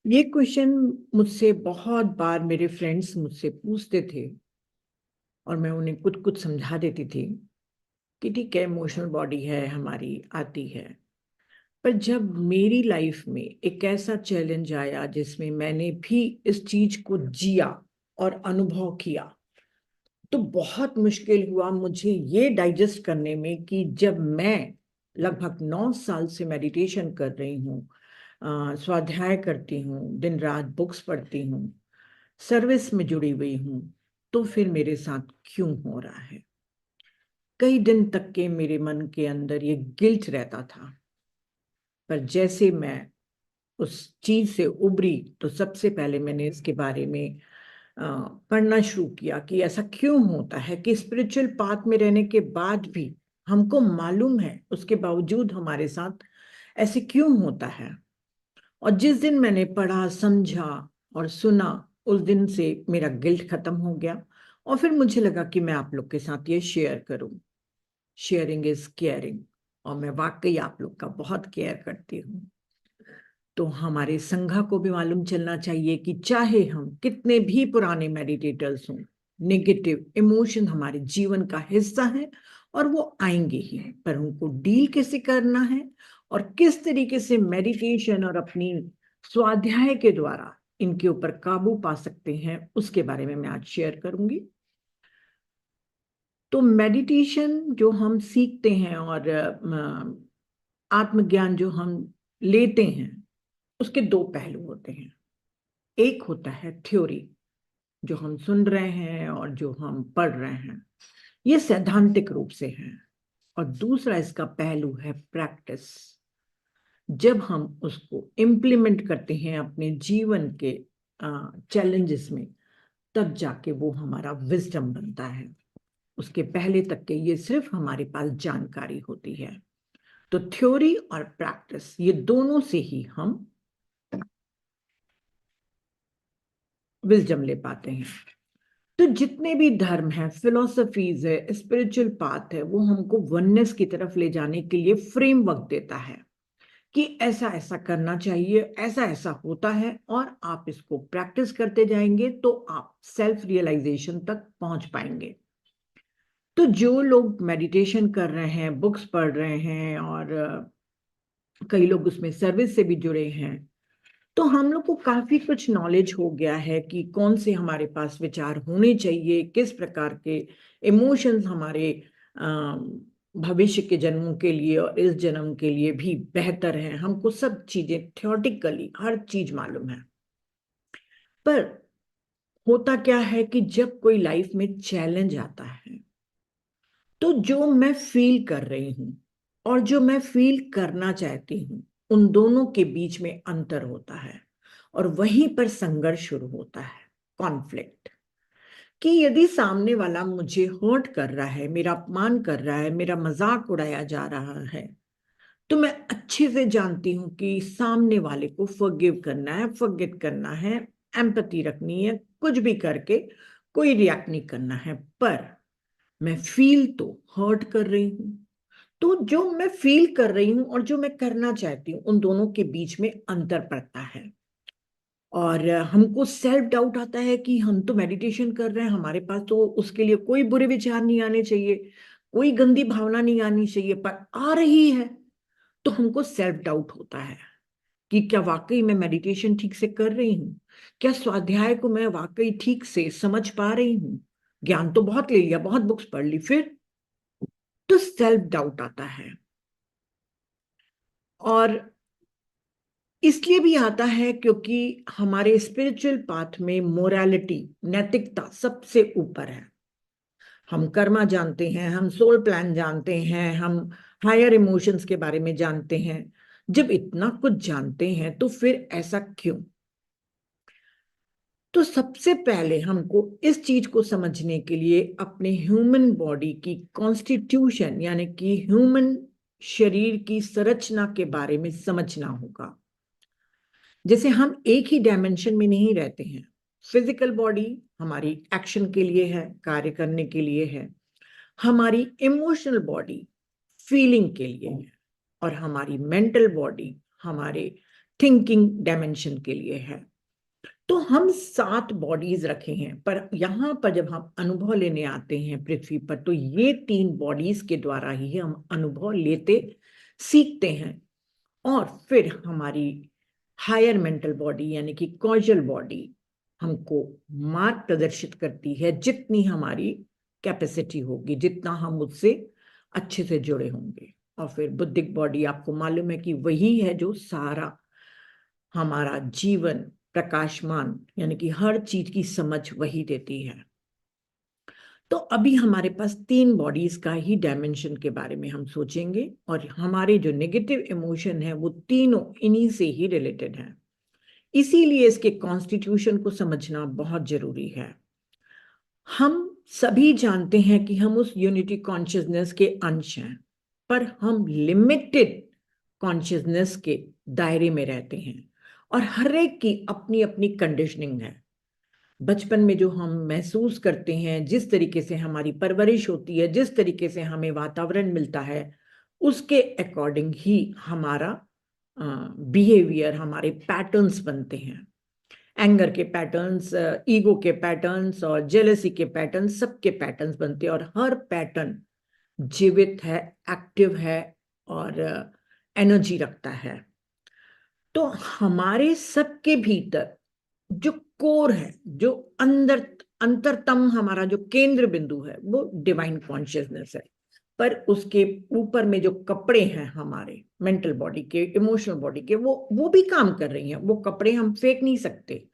ये क्वेश्चन मुझसे बहुत बार मेरे फ्रेंड्स मुझसे पूछते थे और मैं उन्हें कुछ कुछ समझा देती थी कि ठीक है, इमोशनल बॉडी है हमारी, आती है। पर जब मेरी लाइफ में एक ऐसा चैलेंज आया जिसमें मैंने भी इस चीज को जिया और अनुभव किया, तो बहुत मुश्किल हुआ मुझे ये डाइजेस्ट करने में कि जब मैं लगभग 9 साल से मेडिटेशन कर रही हूँ, स्वाध्याय करती हूँ, दिन रात बुक्स पढ़ती हूँ, सर्विस में जुड़ी हुई हूँ, तो फिर मेरे साथ क्यों हो रहा है। कई दिन तक के मेरे मन के अंदर ये गिल्ट रहता था। पर जैसे मैं उस चीज से उबरी, तो सबसे पहले मैंने इसके बारे में पढ़ना शुरू किया कि ऐसा क्यों होता है कि स्पिरिचुअल पाथ में रहने के बाद भी हमको मालूम है, उसके बावजूद हमारे साथ ऐसे क्यों होता है। और जिस दिन मैंने पढ़ा, समझा और सुना, उस दिन से मेरा गिल्ट खत्म हो गया। और फिर मुझे लगा कि मैं आप लोग के साथ ये शेयर करूं। Sharing is caring. और मैं वाकई आप लोग का बहुत केयर करती हूँ। तो हमारे संघा को भी मालूम चलना चाहिए कि चाहे हम कितने भी पुराने मेडिटेटर्स हों, नेगेटिव इमोशन हमारे जीवन का हिस्सा है और वो आएंगे ही, पर उनको डील कैसे करना है और किस तरीके से मेडिटेशन और अपनी स्वाध्याय के द्वारा इनके ऊपर काबू पा सकते हैं, उसके बारे में मैं आज शेयर करूंगी। तो मेडिटेशन जो हम सीखते हैं और आत्मज्ञान जो हम लेते हैं, उसके दो पहलू होते हैं। एक होता है थ्योरी, जो हम सुन रहे हैं और जो हम पढ़ रहे हैं, ये सैद्धांतिक रूप से है। और दूसरा इसका पहलू है प्रैक्टिस। जब हम उसको इम्प्लीमेंट करते हैं अपने जीवन के चैलेंजेस में, तब जाके वो हमारा विजडम बनता है। उसके पहले तक के ये सिर्फ हमारे पास जानकारी होती है। तो थ्योरी और प्रैक्टिस, ये दोनों से ही हम विजडम ले पाते हैं। तो जितने भी धर्म हैं, फिलोसफीज है, स्पिरिचुअल पाथ है, वो हमको वननेस की तरफ ले जाने के लिए फ्रेमवर्क देता है कि ऐसा ऐसा करना चाहिए, ऐसा ऐसा होता है, और आप इसको प्रैक्टिस करते जाएंगे तो आप सेल्फ रियलाइजेशन तक पहुंच पाएंगे। तो जो लोग मेडिटेशन कर रहे हैं, बुक्स पढ़ रहे हैं, और कई लोग उसमें सर्विस से भी जुड़े हैं, तो हम लोग को काफी कुछ नॉलेज हो गया है कि कौन से हमारे पास विचार होने चाहिए, किस प्रकार के इमोशंस हमारे भविष्य के जन्मों के लिए और इस जन्म के लिए भी बेहतर है। हमको सब चीजें थ्योरेटिकली हर चीज मालूम है। पर होता क्या है कि जब कोई लाइफ में चैलेंज आता है, तो जो मैं फील कर रही हूं और जो मैं फील करना चाहती हूँ, उन दोनों के बीच में अंतर होता है। और वहीं पर संघर्ष शुरू होता है, कॉन्फ्लिक्ट। कि यदि सामने वाला मुझे हर्ट कर रहा है, मेरा अपमान कर रहा है, मेरा मजाक उड़ाया जा रहा है, तो मैं अच्छे से जानती हूं कि सामने वाले को फॉरगिव करना है, फॉरगेट करना है, एम्पैथी रखनी है, कुछ भी करके कोई रिएक्ट नहीं करना है। पर मैं फील तो हर्ट कर रही हूं। तो जो मैं फील कर रही हूं और जो मैं करना चाहती हूँ, उन दोनों के बीच में अंतर पड़ता है। और हमको सेल्फ डाउट आता है कि हम तो मेडिटेशन कर रहे हैं, हमारे पास तो उसके लिए कोई बुरे विचार नहीं आने चाहिए, कोई गंदी भावना नहीं आनी चाहिए, पर आ रही है। तो हमको सेल्फ डाउट होता है कि क्या वाकई मैं मेडिटेशन ठीक से कर रही हूँ, क्या स्वाध्याय को मैं वाकई ठीक से समझ पा रही हूँ। ज्ञान तो बहुत ले लिया, बहुत बुक्स पढ़ ली, फिर तो सेल्फ डाउट आता है। और इसलिए भी आता है क्योंकि हमारे स्पिरिचुअल पाथ में मोरालिटी, नैतिकता सबसे ऊपर है। हम कर्मा जानते हैं, हम सोल प्लान जानते हैं, हम हायर इमोशंस के बारे में जानते हैं। जब इतना कुछ जानते हैं तो फिर ऐसा क्यों। तो सबसे पहले हमको इस चीज को समझने के लिए अपने ह्यूमन बॉडी की कॉन्स्टिट्यूशन, यानी कि ह्यूमन शरीर की संरचना के बारे में समझना होगा। जैसे हम एक ही डायमेंशन में नहीं रहते हैं। फिजिकल बॉडी हमारी एक्शन के लिए है, कार्य करने के लिए है। हमारी इमोशनल बॉडी फीलिंग के लिए है। और हमारी मेंटल बॉडी हमारे थिंकिंग डायमेंशन के लिए है। तो हम 7 बॉडीज रखे हैं, पर यहाँ पर जब हम अनुभव लेने आते हैं पृथ्वी पर, तो ये 3 बॉडीज के द्वारा ही हम अनुभव लेते सीखते हैं। और फिर हमारी हायर मेंटल बॉडी यानी कि कॉजल बॉडी हमको मार्ग प्रदर्शित करती है, जितनी हमारी कैपेसिटी होगी, जितना हम उससे अच्छे से जुड़े होंगे। और फिर बुद्धिक बॉडी, आपको मालूम है कि वही है जो सारा हमारा जीवन प्रकाशमान यानी कि हर चीज की समझ वही देती है। तो अभी हमारे पास 3 बॉडीज का ही डायमेंशन के बारे में हम सोचेंगे, और हमारे जो नेगेटिव इमोशन है वो तीनों इन्हीं से ही रिलेटेड हैं। इसीलिए इसके कॉन्स्टिट्यूशन को समझना बहुत जरूरी है। हम सभी जानते हैं कि हम उस यूनिटी कॉन्शियसनेस के अंश हैं, पर हम लिमिटेड कॉन्शियसनेस के दायरे में रहते हैं, और हर एक की अपनी अपनी कंडीशनिंग है। बचपन में जो हम महसूस करते हैं, जिस तरीके से हमारी परवरिश होती है, जिस तरीके से हमें वातावरण मिलता है, उसके अकॉर्डिंग ही हमारा बिहेवियर, हमारे पैटर्न्स बनते हैं। एंगर के पैटर्न्स, ईगो के पैटर्न्स और जेलसी के पैटर्न्स, सबके पैटर्न्स बनते हैं, और हर पैटर्न जीवित है, एक्टिव है और एनर्जी रखता है। तो हमारे सबके भीतर जो कोर है, जो अंतरतम हमारा जो केंद्र बिंदु है, वो डिवाइन कॉन्शियसनेस है। पर उसके ऊपर में जो कपड़े हैं हमारे मेंटल बॉडी के, इमोशनल बॉडी के, वो भी काम कर रही हैं। वो कपड़े हम फेंक नहीं सकते,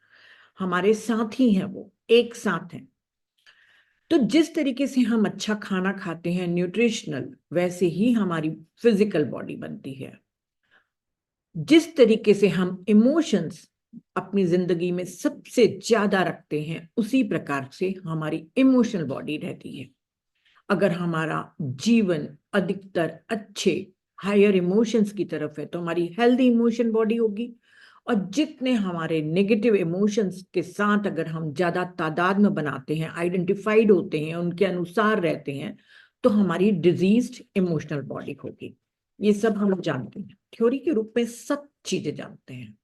हमारे साथ ही हैं, वो एक साथ हैं। तो जिस तरीके से हम अच्छा खाना खाते हैं न्यूट्रिशनल, वैसे ही हमारी फिजिकल बॉडी बनती है। जिस तरीके से हम इमोशंस अपनी जिंदगी में सबसे ज्यादा रखते हैं, उसी प्रकार से हमारी इमोशनल बॉडी रहती है। अगर हमारा जीवन अधिकतर अच्छे हायर इमोशंस की तरफ है, तो हमारी हेल्दी इमोशन बॉडी होगी। और जितने हमारे नेगेटिव इमोशंस के साथ अगर हम ज्यादा तादाद में बनाते हैं, आइडेंटिफाइड होते हैं, उनके अनुसार रहते हैं, तो हमारी डिजीज्ड इमोशनल बॉडी होगी। ये सब हम जानते हैं, थ्योरी के रूप में सब चीजें जानते हैं।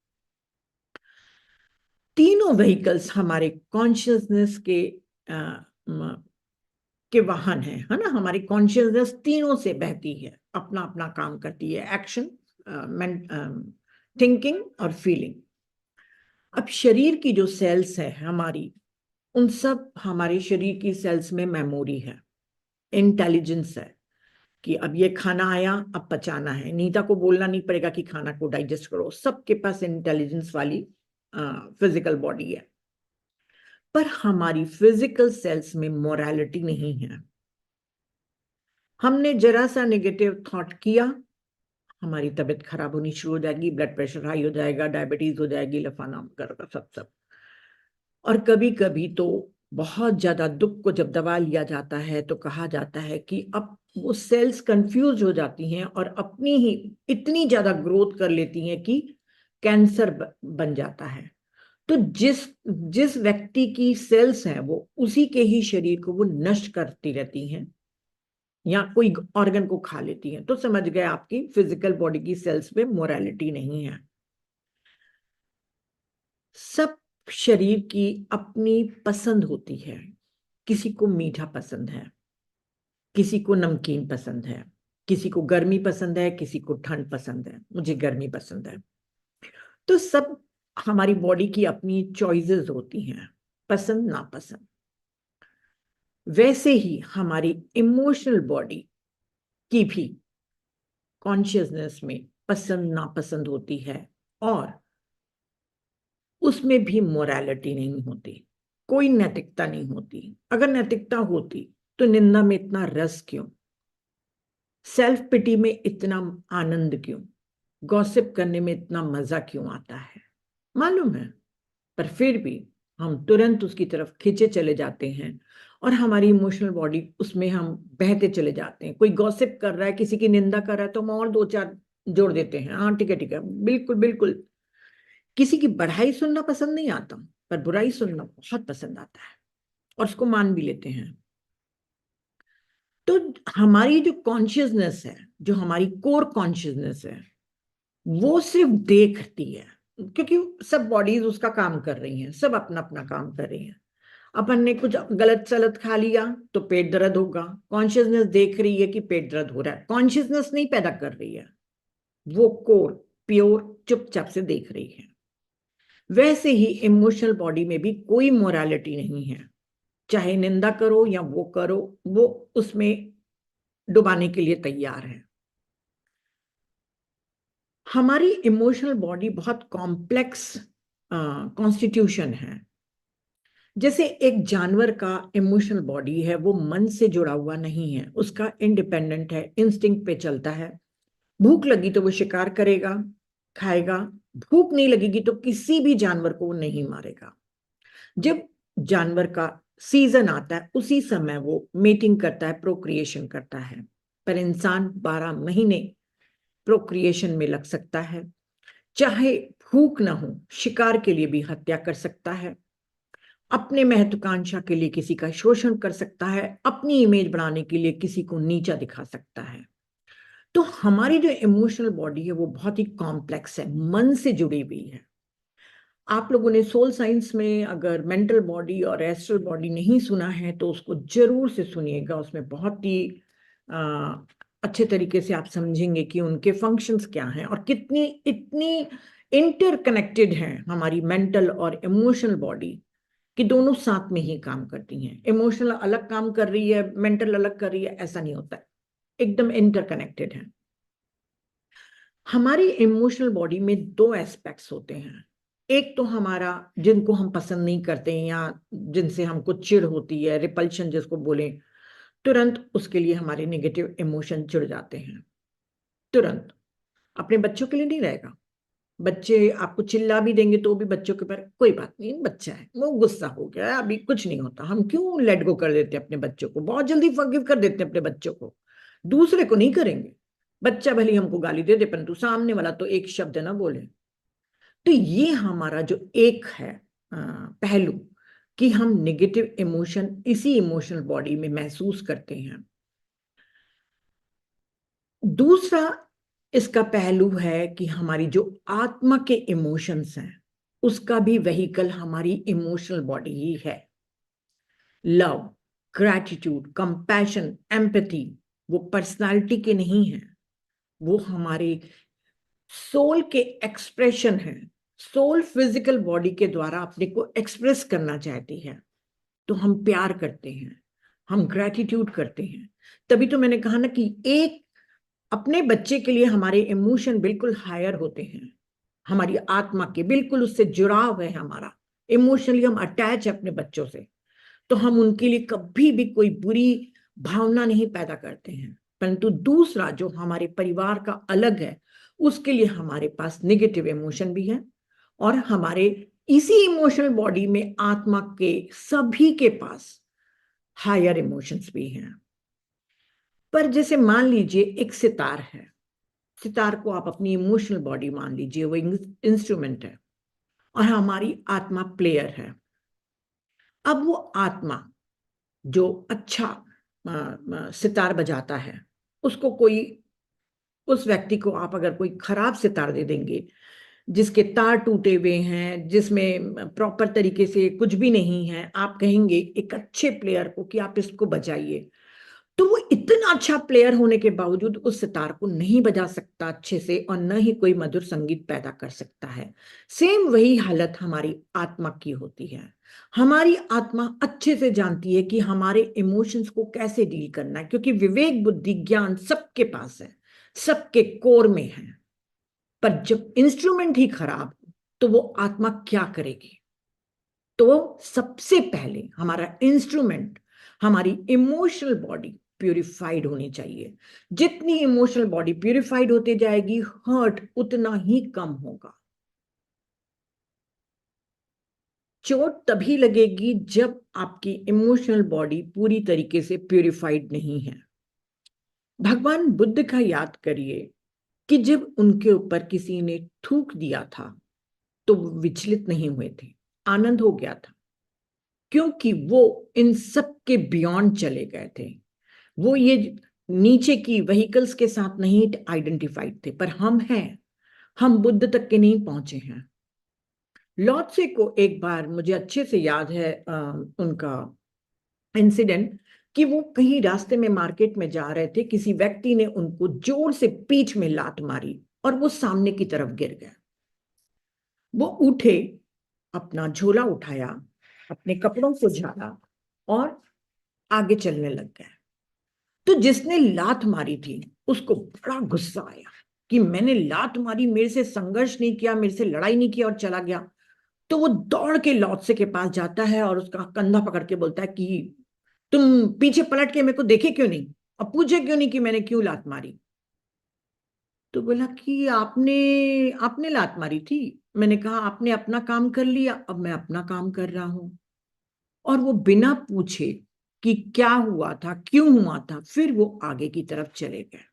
तीनों व्हीकल्स हमारे कॉन्शियसनेस के वाहन है ना। हमारी कॉन्शियसनेस तीनों से बहती है, अपना अपना काम करती है, एक्शन, थिंकिंग और फीलिंग। अब शरीर की जो सेल्स है हमारी, उन सब हमारे शरीर की सेल्स में मेमोरी है, इंटेलिजेंस है, कि अब ये खाना आया, अब पचाना है। नीता को बोलना नहीं पड़ेगा कि खाना को डाइजेस्ट करो, सबके पास इंटेलिजेंस वाली फिजिकल बॉडी है। पर हमारी फिजिकल सेल्स में मोरालिटी नहीं है। हमने जरा सा नेगेटिव थॉट किया, हमारी तबीयत खराब होनी शुरू हो जाएगी, ब्लड प्रेशर हाई हो जाएगा, डायबिटीज हो जाएगी, लफाना कर सब सब। और कभी कभी तो बहुत ज्यादा दुख को जब दबा लिया जाता है, तो कहा जाता है कि अब वो सेल्स कंफ्यूज हो जाती हैं और अपनी ही इतनी ज्यादा ग्रोथ कर लेती हैं कि कैंसर बन जाता है। तो जिस जिस व्यक्ति की सेल्स है, वो उसी के ही शरीर को वो नष्ट करती रहती हैं, या कोई ऑर्गन को खा लेती हैं, तो समझ गए आपकी फिजिकल बॉडी की सेल्स में मोरालिटी नहीं है। सब शरीर की अपनी पसंद होती है। किसी को मीठा पसंद है, किसी को नमकीन पसंद है, किसी को गर्मी पसंद है, किसी को ठंड पसंद है। मुझे गर्मी पसंद है। तो सब हमारी बॉडी की अपनी चॉइसेस होती हैं, पसंद नापसंद। वैसे ही हमारी इमोशनल बॉडी की भी कॉन्शियसनेस में पसंद नापसंद होती है, और उसमें भी मोरालिटी नहीं होती, कोई नैतिकता नहीं होती। अगर नैतिकता होती तो निंदा में इतना रस क्यों, सेल्फ पिटी में इतना आनंद क्यों, गॉसिप करने में इतना मजा क्यों आता है, मालूम है। पर फिर भी हम तुरंत उसकी तरफ खींचे चले जाते हैं, और हमारी इमोशनल बॉडी उसमें हम बहते चले जाते हैं। कोई गॉसिप कर रहा है, किसी की निंदा कर रहा है, तो हम और 2-4 जोड़ देते हैं, हाँ ठीक है ठीक है, बिल्कुल बिल्कुल। किसी की बढ़ाई सुनना पसंद नहीं आता, पर बुराई सुनना बहुत पसंद आता है, और उसको मान भी लेते हैं। तो हमारी जो कॉन्शियसनेस है, जो हमारी कोर कॉन्शियसनेस है, वो सिर्फ देखती है, क्योंकि सब बॉडीज उसका काम कर रही हैं, सब अपना अपना काम कर रही हैं। अपन ने कुछ गलत सलत खा लिया तो पेट दर्द होगा, कॉन्शियसनेस देख रही है कि पेट दर्द हो रहा है, कॉन्शियसनेस नहीं पैदा कर रही है, वो कोर प्योर चुपचाप से देख रही है। वैसे ही इमोशनल बॉडी में भी कोई मोरालिटी नहीं है, चाहे निंदा करो या वो करो, वो उसमें डुबाने के लिए तैयार है। हमारी इमोशनल बॉडी बहुत कॉम्प्लेक्स कॉन्स्टिट्यूशन है। जैसे एक जानवर का इमोशनल बॉडी है, वो मन से जुड़ा हुआ नहीं है, उसका इंडिपेंडेंट है, इंस्टिंक्ट पे चलता है। भूख लगी तो वो शिकार करेगा, खाएगा। भूख नहीं लगेगी तो किसी भी जानवर को वो नहीं मारेगा। जब जानवर का सीजन आता है उसी समय वो मेटिंग करता है, प्रोक्रिएशन करता है। पर इंसान 12 महीने प्रोक्रिएशन में लग सकता है। चाहे भूख ना हो, शिकार के लिए भी हत्या कर सकता है, अपने महत्वाकांक्षा के लिए किसी का शोषण कर सकता है, अपनी इमेज बढ़ाने के लिए किसी को नीचा दिखा सकता है। तो हमारी जो इमोशनल बॉडी है वो बहुत ही कॉम्प्लेक्स है, मन से जुड़ी हुई है। आप लोगों ने सोल साइंस में अगर मेंटल बॉडी और एस्ट्रल बॉडी नहीं सुना है तो उसको जरूर से सुनिएगा। उसमें बहुत ही अच्छे तरीके से आप समझेंगे कि उनके फंक्शंस क्या हैं और कितनी इतनी इंटरकनेक्टेड हैं हमारी मेंटल और इमोशनल बॉडी, कि दोनों साथ में ही काम करती हैं। इमोशनल अलग काम कर रही है, मेंटल अलग कर रही है, ऐसा नहीं होता है, एकदम इंटरकनेक्टेड है। हमारी इमोशनल बॉडी में दो एस्पेक्ट्स होते हैं। एक तो हमारा, जिनको हम पसंद नहीं करते हैं या जिनसे हमको चिढ़ होती है, रिपल्शन जिसको बोले, तुरंत उसके लिए हमारे नेगेटिव इमोशन चिढ़ जाते हैं तुरंत। अपने बच्चों के लिए नहीं रहेगा। बच्चे आपको चिल्ला भी देंगे तो भी बच्चों के पर कोई बात नहीं, बच्चा है, वो गुस्सा हो गया है, अभी कुछ नहीं होता। हम क्यों लेट गो कर देते हैं अपने बच्चों को, बहुत जल्दी फॉरगिव कर देते हैं अपने बच्चों को, दूसरे को नहीं करेंगे। बच्चा भले ही हमको गाली दे दे परंतु सामने वाला तो एक शब्द ना बोले। तो ये हमारा जो एक है पहलू, कि हम नेगेटिव इमोशन इसी इमोशनल बॉडी में महसूस करते हैं। दूसरा इसका पहलू है कि हमारी जो आत्मा के इमोशंस हैं उसका भी व्हीकल हमारी इमोशनल बॉडी ही है। लव, ग्रैटिट्यूड, कंपैशन, एम्पैथी, वो पर्सनालिटी के नहीं है, वो हमारे सोल के एक्सप्रेशन है। सोल फिजिकल बॉडी के द्वारा अपने को एक्सप्रेस करना चाहती है, तो हम प्यार करते हैं, हम ग्रैटिट्यूड करते हैं। तभी तो मैंने कहा ना कि एक अपने बच्चे के लिए हमारे इमोशन बिल्कुल हायर होते हैं, हमारी आत्मा के बिल्कुल उससे जुड़ाव है हमारा, इमोशनली हम अटैच है अपने बच्चों से। तो हम उनके लिए कभी भी कोई बुरी भावना नहीं पैदा करते हैं। परंतु दूसरा जो हमारे परिवार का अलग है, उसके लिए हमारे पास नेगेटिव इमोशन भी है, और हमारे इसी इमोशनल बॉडी में आत्मा के सभी के पास हायर इमोशंस भी हैं। पर जैसे मान लीजिए एक सितार है, सितार को आप अपनी इमोशनल बॉडी मान लीजिए, वो इंस्ट्रूमेंट है और हमारी आत्मा प्लेयर है। अब वो आत्मा जो अच्छा सितार बजाता है, उसको कोई, उस व्यक्ति को आप अगर कोई खराब सितार दे देंगे जिसके तार टूटे हुए हैं, जिसमें प्रॉपर तरीके से कुछ भी नहीं है, आप कहेंगे एक अच्छे प्लेयर को कि आप इसको बजाइए, तो वो इतना अच्छा प्लेयर होने के बावजूद उस सितार को नहीं बजा सकता अच्छे से और न ही कोई मधुर संगीत पैदा कर सकता है। सेम वही हालत हमारी आत्मा की होती है। हमारी आत्मा अच्छे से जानती है कि हमारे इमोशंस को कैसे डील करना है, क्योंकि विवेक, बुद्धि, ज्ञान सबके पास है, सबके कोर में है। पर जब इंस्ट्रूमेंट ही खराब हो तो वो आत्मा क्या करेगी? तो सबसे पहले हमारा इंस्ट्रूमेंट, हमारी इमोशनल बॉडी प्यूरिफाइड होनी चाहिए। जितनी इमोशनल बॉडी प्यूरिफाइड होती जाएगी, हर्ट उतना ही कम होगा। चोट तभी लगेगी जब आपकी इमोशनल बॉडी पूरी तरीके से प्यूरिफाइड नहीं है। भगवान बुद्ध का याद करिए कि जब उनके ऊपर किसी ने थूक दिया था तो वो विचलित नहीं हुए थे, आनंद हो गया था, क्योंकि वो इन सब के बियॉन्ड चले गए थे। वो ये नीचे की व्हीकल्स के साथ नहीं आइडेंटिफाइड थे, पर हम हैं, हम बुद्ध तक के नहीं पहुंचे हैं। लॉ त्से को एक बार मुझे अच्छे से याद है उनका इंसिडेंट, कि वो कहीं रास्ते में मार्केट में जा रहे थे, किसी व्यक्ति ने उनको जोर से पीठ में लात मारी और वो सामने की तरफ गिर गए। वो उठे, अपना झोला उठाया, अपने कपड़ों को झाड़ा और आगे चलने लग गए। तो जिसने लात मारी थी उसको बड़ा गुस्सा आया कि मैंने लात मारी, मेरे से संघर्ष नहीं किया, मेरे से लड़ाई नहीं किया और चला गया। तो वो दौड़ के लॉ त्से के पास जाता है और उसका कंधा पकड़ के बोलता है कि तुम पीछे पलट के मेरे को देखे क्यों नहीं और पूछे क्यों नहीं कि मैंने क्यों लात मारी। तो बोला कि आपने आपने लात मारी थी। मैंने कहा आपने अपना काम कर लिया, अब मैं अपना काम कर रहा हूं। और वो बिना पूछे कि क्या हुआ था, क्यों हुआ था, फिर वो आगे की तरफ चले गए।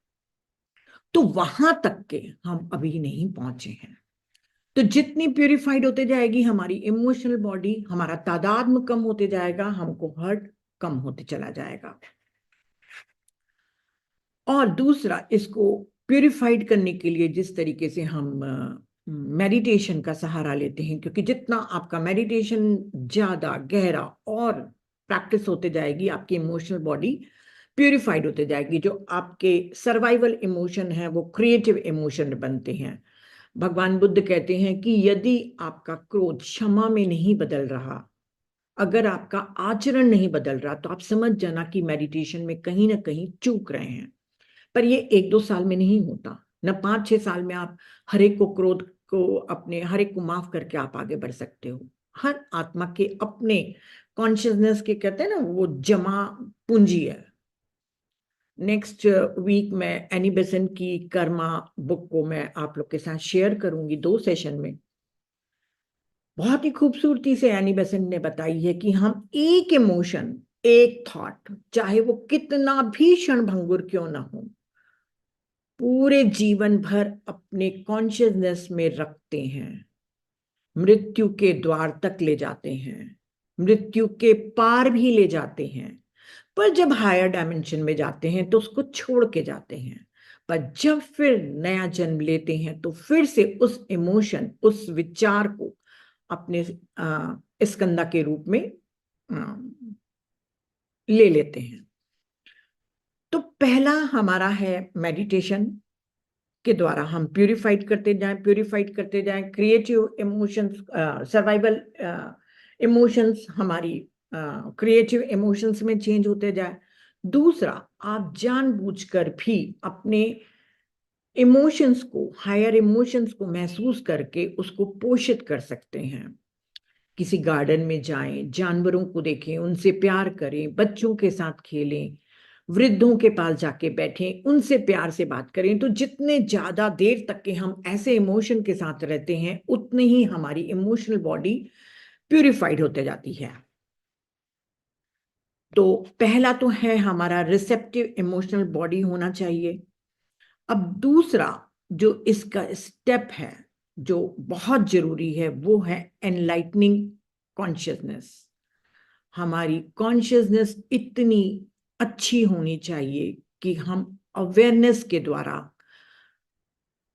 तो वहां तक के हम अभी नहीं पहुंचे हैं। तो जितनी प्यूरिफाइड होते जाएगी हमारी इमोशनल बॉडी, हमारा तादाद कम होते जाएगा, हमको हर्ट कम होते चला जाएगा। और दूसरा, इसको प्यूरिफाइड करने के लिए जिस तरीके से हम मेडिटेशन का सहारा लेते हैं, क्योंकि जितना आपका मेडिटेशन ज्यादा गहरा और प्रैक्टिस होते जाएगी, आपकी इमोशनल बॉडी प्यूरिफाइड होते जाएगी। जो आपके सर्वाइवल इमोशन है वो क्रिएटिव इमोशन बनते हैं। भगवान बुद्ध कहते हैं कि यदि आपका क्रोध क्षमा में नहीं बदल रहा, अगर आपका आचरण नहीं बदल रहा, तो आप समझ जाना कि मेडिटेशन में कहीं ना कहीं चूक रहे हैं। पर ये 1-2 साल में नहीं होता, न 5-6 साल में आप हर एक को क्रोध को अपने हर एक को माफ करके आप आगे बढ़ सकते हो। हर आत्मा के अपने कॉन्शियसनेस के, कहते हैं ना, वो जमा पूंजी है। नेक्स्ट वीक मैं एनी बेसेंट की कर्मा बुक को मैं आप लोग के साथ शेयर करूंगी 2 सेशन में। बहुत ही खूबसूरती से एनी बेसेंट ने बताई है कि हम एक इमोशन, एक थॉट, चाहे वो कितना भी क्षणभंगुर क्यों ना हो, पूरे जीवन भर अपने कॉन्शियसनेस में रखते हैं, मृत्यु के द्वार तक ले जाते हैं, मृत्यु के पार भी ले जाते हैं। पर जब हायर डायमेंशन में जाते हैं तो उसको छोड़ के जाते हैं। पर जब फिर नया जन्म लेते हैं तो फिर से उस इमोशन, उस विचार को अपने स्कंदा के रूप में आ, ले लेते हैं। तो पहला हमारा है मेडिटेशन के द्वारा हम प्यूरिफाइड करते जाएं क्रिएटिव इमोशंस, सर्वाइवल इमोशंस हमारी क्रिएटिव इमोशंस में चेंज होते जाए। दूसरा, आप जानबूझकर भी अपने इमोशंस को, हायर इमोशंस को महसूस करके उसको पोषित कर सकते हैं। किसी गार्डन में जाएं, जानवरों को देखें, उनसे प्यार करें, बच्चों के साथ खेलें, वृद्धों के पास जाके बैठें, उनसे प्यार से बात करें। तो जितने ज्यादा देर तक के हम ऐसे इमोशन के साथ रहते हैं, उतने ही हमारी इमोशनल बॉडी प्यूरिफाइड होते जाती है। तो पहला तो है हमारा रिसेप्टिव इमोशनल बॉडी होना चाहिए। अब दूसरा जो इसका स्टेप है, जो बहुत जरूरी है, वो है एनलाइटनिंग कॉन्शियसनेस। हमारी कॉन्शियसनेस इतनी अच्छी होनी चाहिए कि हम अवेयरनेस के द्वारा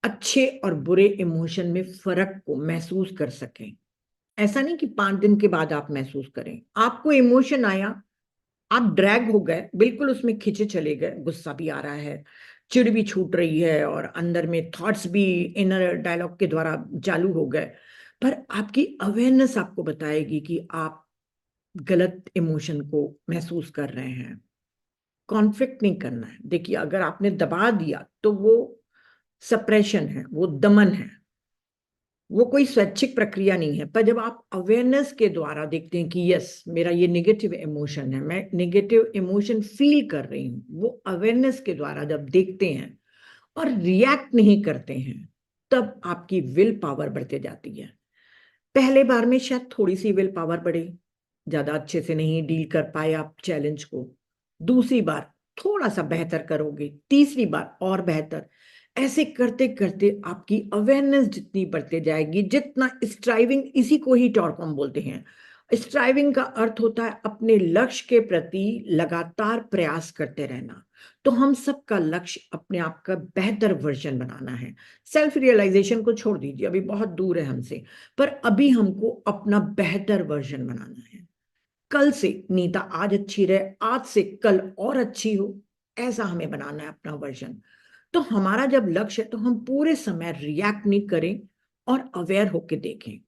अच्छे और बुरे इमोशन में फर्क को महसूस कर सकें। ऐसा नहीं कि 5 दिन के बाद आप महसूस करें। आपको इमोशन आया, आप ड्रैग हो गए, बिल्कुल उसमें खिंचे चले गए, गुस्सा भी आ रहा है, चिढ़ भी छूट रही है और अंदर में थॉट्स भी इनर डायलॉग के द्वारा चालू हो गए। पर आपकी अवेयरनेस आपको बताएगी कि आप गलत इमोशन को महसूस कर रहे हैं। कॉन्फ्लिक्ट नहीं करना है। देखिए, अगर आपने दबा दिया तो वो सप्रेशन है, वो दमन है, वो कोई स्वैच्छिक प्रक्रिया नहीं है। पर जब आप अवेयरनेस के द्वारा देखते हैं कि यस, मेरा ये नेगेटिव इमोशन है, मैं नेगेटिव इमोशन फील कर रही हूँ, वो अवेयरनेस के द्वारा जब देखते हैं और रिएक्ट नहीं करते हैं, तब आपकी विल पावर बढ़ते जाती है। पहले बार में शायद थोड़ी सी विल पावर बढ़े, ज्यादा अच्छे से नहीं डील कर पाए आप चैलेंज को। दूसरी बार थोड़ा सा बेहतर करोगे, तीसरी बार और बेहतर। ऐसे करते करते आपकी अवेयरनेस जितनी बढ़ते जाएगी, जितना स्ट्राइविंग, इसी को ही टॉर्कम बोलते हैं। स्ट्राइविंग का अर्थ होता है अपने लक्ष्य के प्रति लगातार प्रयास करते रहना। तो हम सबका लक्ष्य अपने आप का बेहतर वर्जन बनाना है। सेल्फ रियलाइजेशन को छोड़ दीजिए, अभी बहुत दूर है हमसे, पर अभी हमको अपना बेहतर वर्जन बनाना है। कल से नीता आज अच्छी रहे, आज से कल और अच्छी हो, ऐसा हमें बनाना है अपना वर्जन। तो हमारा जब लक्ष्य है तो हम पूरे समय रिएक्ट नहीं करें और अवेयर होके देखें।